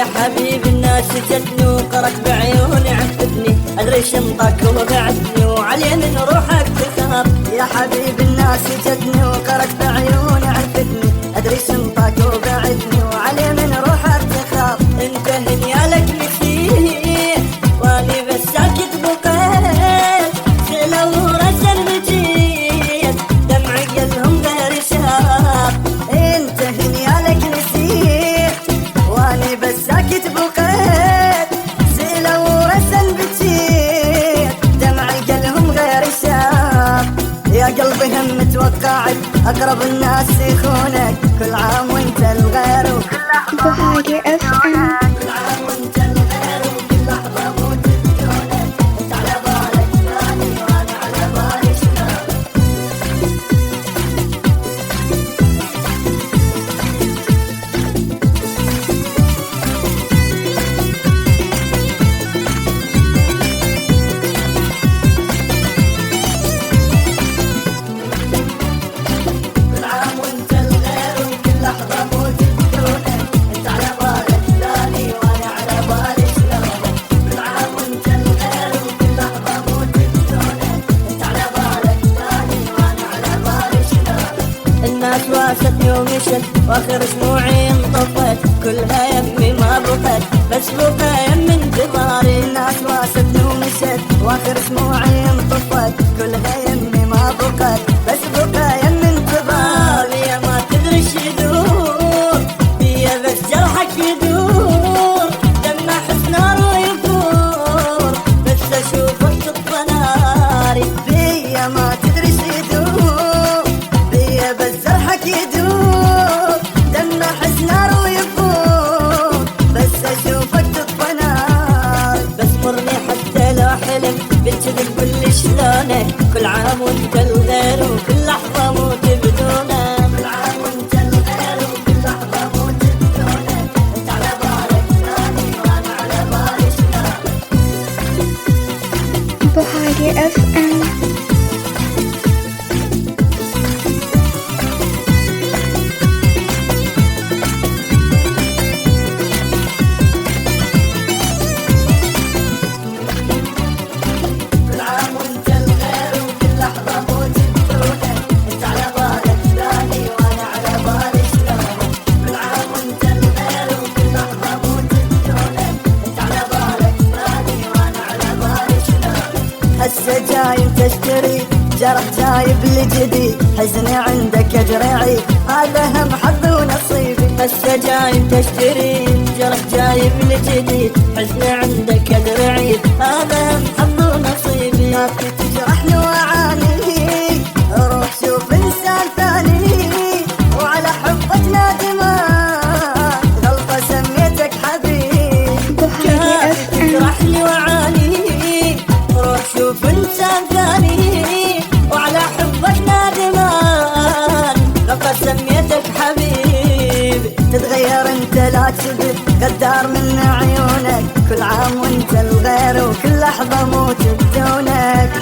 يا حبيب الناس جتني وقرت بعيوني عفتني، ادري شنطك وبعدني وعلي من روحك تخاف. يا حبيب الناس جتني وقرت بعيوني عفتني، ادري شنطك وبعدني وعلي من روحك تخاف. انت هنيالك نسيت واني بس ساكت بقيت، لو رسل بجيت دمعي قلهم غير شاف. انت هنيالك نسيت واني بس ساكت بقيت، لو رسل بجيت دمعي قلهم غير شاف. يا قلبي هم متوقعك اقرب الناس يخونك، كل عام وانت الغير وكل لحظه بهاجي FM. كل عام وانت الغير وكل لحظه موت بدونك. انت على بالك ثاني وانا على بالي شلون. كل عام وانت الغير وكل لحظه موت بدونك. انت على بالك ثاني وانا على بالي شلون. كل عام وانت الغير وكل لحظه موت بدونك. انت على بالك ثاني وانا على بالي شلون. الناس واستني ومشت واخر شموعي انطفت، كلها يمي ما بقت بس بقى يم انتظاري. الناس واستني ومشت واخر شموعي انطفت، كلها يمي ما بقت بس بقى يم انتظار. يا ما تدري ايش يدور بيا بس جرحك يدور، دمع حسنار ويفور بس اشوفك تطفى ناري. بيا ما تدري ايش يدور، بيا بس جرحك يدور، دمع حسنار ويفور بس اشوفك تطفى نار. بس مرني حتى لو حلم بالكذب قول لي شلونك، كل عام وانت الغير وكل لحظة موت بدونك. كل عام وانت الغير وكل لحظة موت بدونك. انت على بالك ثاني وانا على بالي شلون. بهاجي FM. كل عام وانت الغير وكل لحظة موت بدونك. انت على بالك ثاني وانا على بالي شلون. كل عام وانت الغير وكل لحظة موت بدونك. انت على بالك ثاني وانا على بالي شلون. هسه جاي تشتري جرح جايب لجدي، حزني عندك اجرعي هذا هم حظي ونصيبي. هسه جاي تشتري جرح جايب لجديد، حزن عندك ادرعي هذا حظ ونصيبي. ما في تجرحني واعاني، روح شوف انسان ثاني وعلى حبك نادمان، غلطة سميتك حبيب. بهاجي FM. تجرحني وعاني روح شوف انسان ثاني وعلى حبك نادمان، لقد سميتك حبيب. تتغير انت لا تكذب غدار من عيونك، كل عام وانت الغير وكل لحظة موت بدونك.